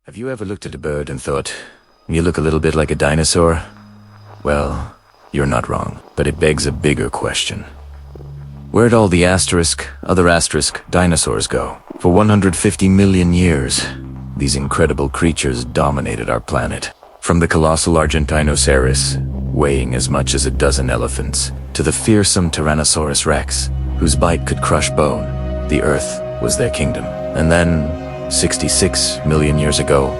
Have you ever looked at a bird and thought, you look a little bit like a dinosaur? Well, you're not wrong, but it begs a bigger question. Where'd all the other asterisk dinosaurs go? For 150 million years, these incredible creatures dominated our planet. From the colossal Argentinosaurus, weighing as much as a dozen elephants, to the fearsome Tyrannosaurus rex, whose bite could crush bone, the Earth was their kingdom. And then, 66 million years ago,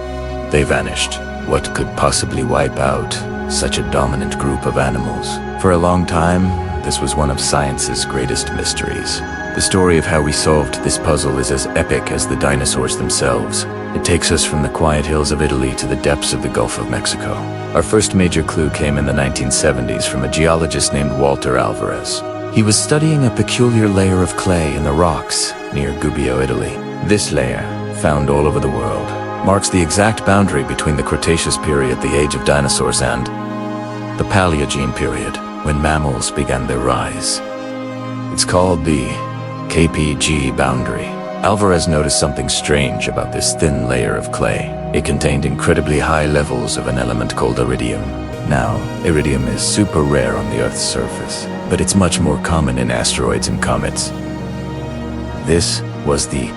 they vanished. What could possibly wipe out such a dominant group of animals? For a long time, this was one of science's greatest mysteries. The story of how we solved this puzzle is as epic as the dinosaurs themselves. It takes us from the quiet hills of Italy to the depths of the Gulf of Mexico. Our first major clue came in the 1970s from a geologist named Walter Alvarez. He was studying a peculiar layer of clay in the rocks near Gubbio, Italy. This layer, found all over the world, marks the exact boundary between the Cretaceous period, the age of dinosaurs, and the Paleogene period, when mammals began their rise. It's called the KPG boundary. Alvarez noticed something strange about this thin layer of clay. It contained incredibly high levels of an element called iridium. Now, iridium is super rare on the Earth's surface, but it's much more common in asteroids and comets. This was the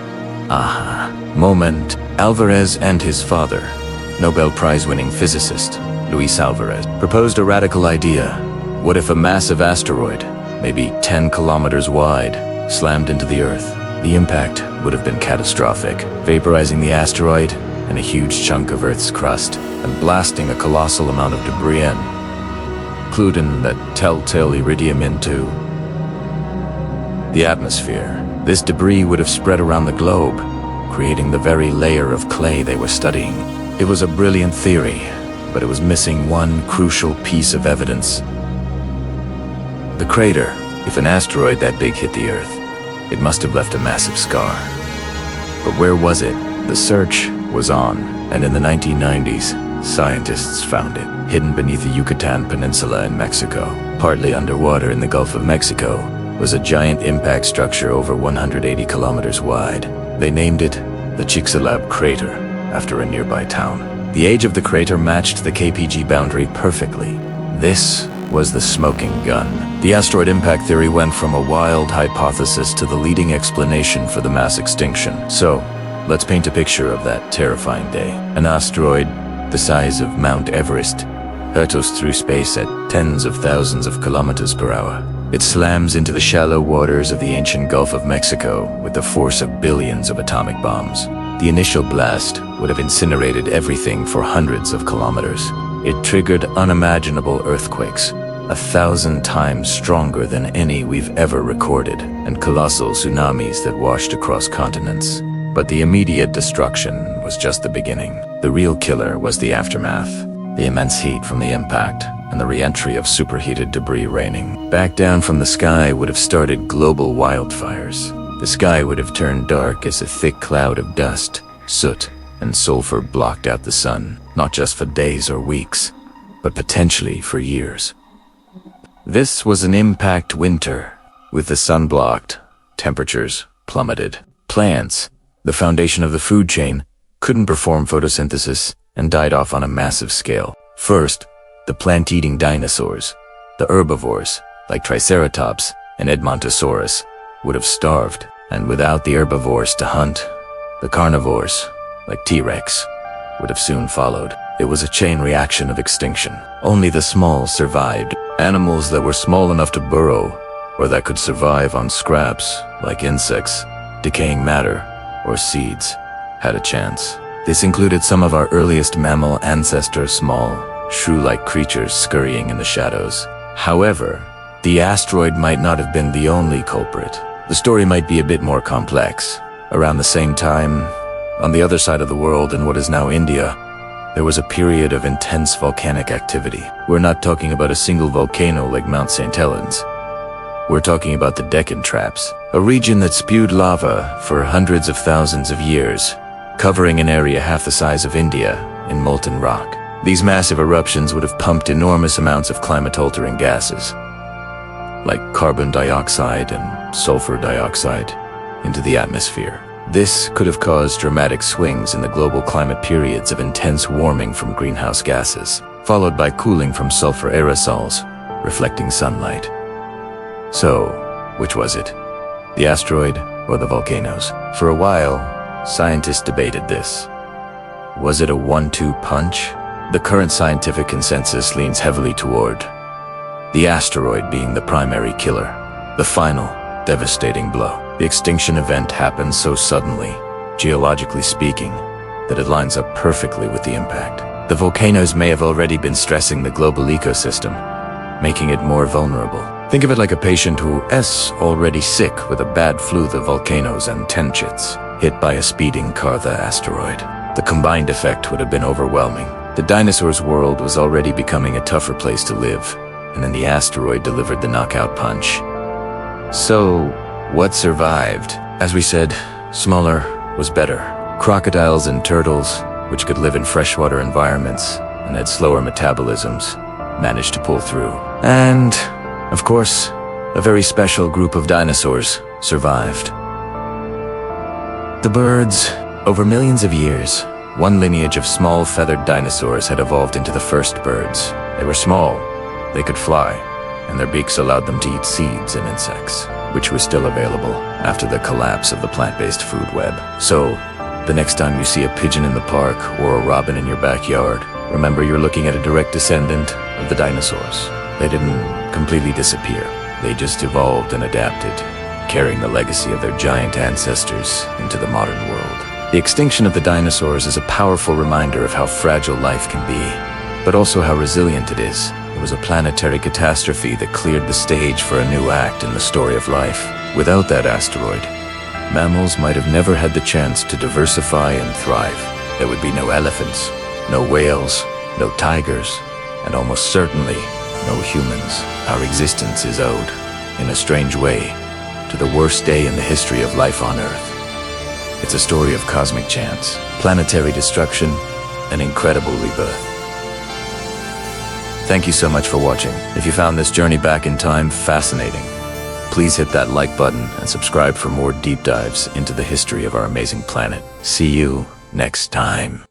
aha moment. Alvarez and his father, Nobel Prize-winning physicist Luis Alvarez, proposed a radical idea. What if a massive asteroid, maybe 10 kilometers wide, slammed into the Earth? The impact would have been catastrophic, vaporizing the asteroid and a huge chunk of Earth's crust, and blasting a colossal amount of debris including that telltale iridium into the atmosphere. This debris would have spread around the globe, creating the very layer of clay they were studying. It was a brilliant theory, but it was missing one crucial piece of evidence. The crater. If an asteroid that big hit the Earth, it must have left a massive scar. But where was it? The search was on, and in the 1990s, scientists found it, hidden beneath the Yucatan Peninsula in Mexico. Partly underwater in the Gulf of Mexico was a giant impact structure over 180 kilometers wide. They named it the Chicxulub crater, after a nearby town. The age of the crater matched the KPG boundary perfectly. This was the smoking gun. The asteroid impact theory went from a wild hypothesis to the leading explanation for the mass extinction. So, let's paint a picture of that terrifying day. An asteroid the size of Mount Everest hurtles through space at tens of thousands of kilometers per hour. It slams into the shallow waters of the ancient Gulf of Mexico with the force of billions of atomic bombs. The initial blast would have incinerated everything for hundreds of kilometers. It triggered unimaginable earthquakes, 1,000 times stronger than any we've ever recorded, and colossal tsunamis that washed across continents. But the immediate destruction was just the beginning. The real killer was the aftermath, the immense heat from the impact, and the re-entry of superheated debris raining back down from the sky would have started global wildfires. The sky would have turned dark as a thick cloud of dust, soot, and sulfur blocked out the sun, not just for days or weeks, but potentially for years. This was an impact winter. With the sun blocked, temperatures plummeted. Plants, the foundation of the food chain, couldn't perform photosynthesis and died off on a massive scale. First, the plant-eating dinosaurs, the herbivores, like Triceratops and Edmontosaurus, would have starved, and without the herbivores to hunt, the carnivores, like T-Rex, would have soon followed. It was a chain reaction of extinction. Only the small survived. Animals that were small enough to burrow, or that could survive on scraps, like insects, decaying matter, or seeds, had a chance. This included some of our earliest mammal ancestors, small, shrew-like creatures scurrying in the shadows. However, the asteroid might not have been the only culprit. The story might be a bit more complex. Around the same time, on the other side of the world in what is now India, there was a period of intense volcanic activity. We're not talking about a single volcano like Mount St. Helens. We're talking about the Deccan Traps, a region that spewed lava for hundreds of thousands of years, covering an area half the size of India in molten rock. These massive eruptions would have pumped enormous amounts of climate-altering gases, like carbon dioxide and sulfur dioxide, into the atmosphere. This could have caused dramatic swings in the global climate, periods of intense warming from greenhouse gases, followed by cooling from sulfur aerosols, reflecting sunlight. So, which was it? The asteroid or the volcanoes? For a while, scientists debated this. Was it a 1-2 punch? The current scientific consensus leans heavily toward the asteroid being the primary killer, the final, devastating blow. The extinction event happened so suddenly, geologically speaking, that it lines up perfectly with the impact. The volcanoes may have already been stressing the global ecosystem, making it more vulnerable. Think of it like a patient who is already sick with a bad flu, the volcanoes and tensions, hit by a speeding car, the asteroid. The combined effect would have been overwhelming. The dinosaurs' world was already becoming a tougher place to live, and then the asteroid delivered the knockout punch. So, what survived? As we said, smaller was better. Crocodiles and turtles, which could live in freshwater environments and had slower metabolisms, managed to pull through. And, of course, a very special group of dinosaurs survived. The birds. Over millions of years, one lineage of small feathered dinosaurs had evolved into the first birds. They were small, they could fly, and their beaks allowed them to eat seeds and insects, which were still available after the collapse of the plant-based food web. So, the next time you see a pigeon in the park or a robin in your backyard, remember you're looking at a direct descendant of the dinosaurs. They didn't completely disappear. They just evolved and adapted, carrying the legacy of their giant ancestors into the modern world. The extinction of the dinosaurs is a powerful reminder of how fragile life can be, but also how resilient it is. It was a planetary catastrophe that cleared the stage for a new act in the story of life. Without that asteroid, mammals might have never had the chance to diversify and thrive. There would be no elephants, no whales, no tigers, and almost certainly no humans. Our existence is owed, in a strange way, to the worst day in the history of life on Earth. It's a story of cosmic chance, planetary destruction, and incredible rebirth. Thank you so much for watching. If you found this journey back in time fascinating, please hit that like button and subscribe for more deep dives into the history of our amazing planet. See you next time.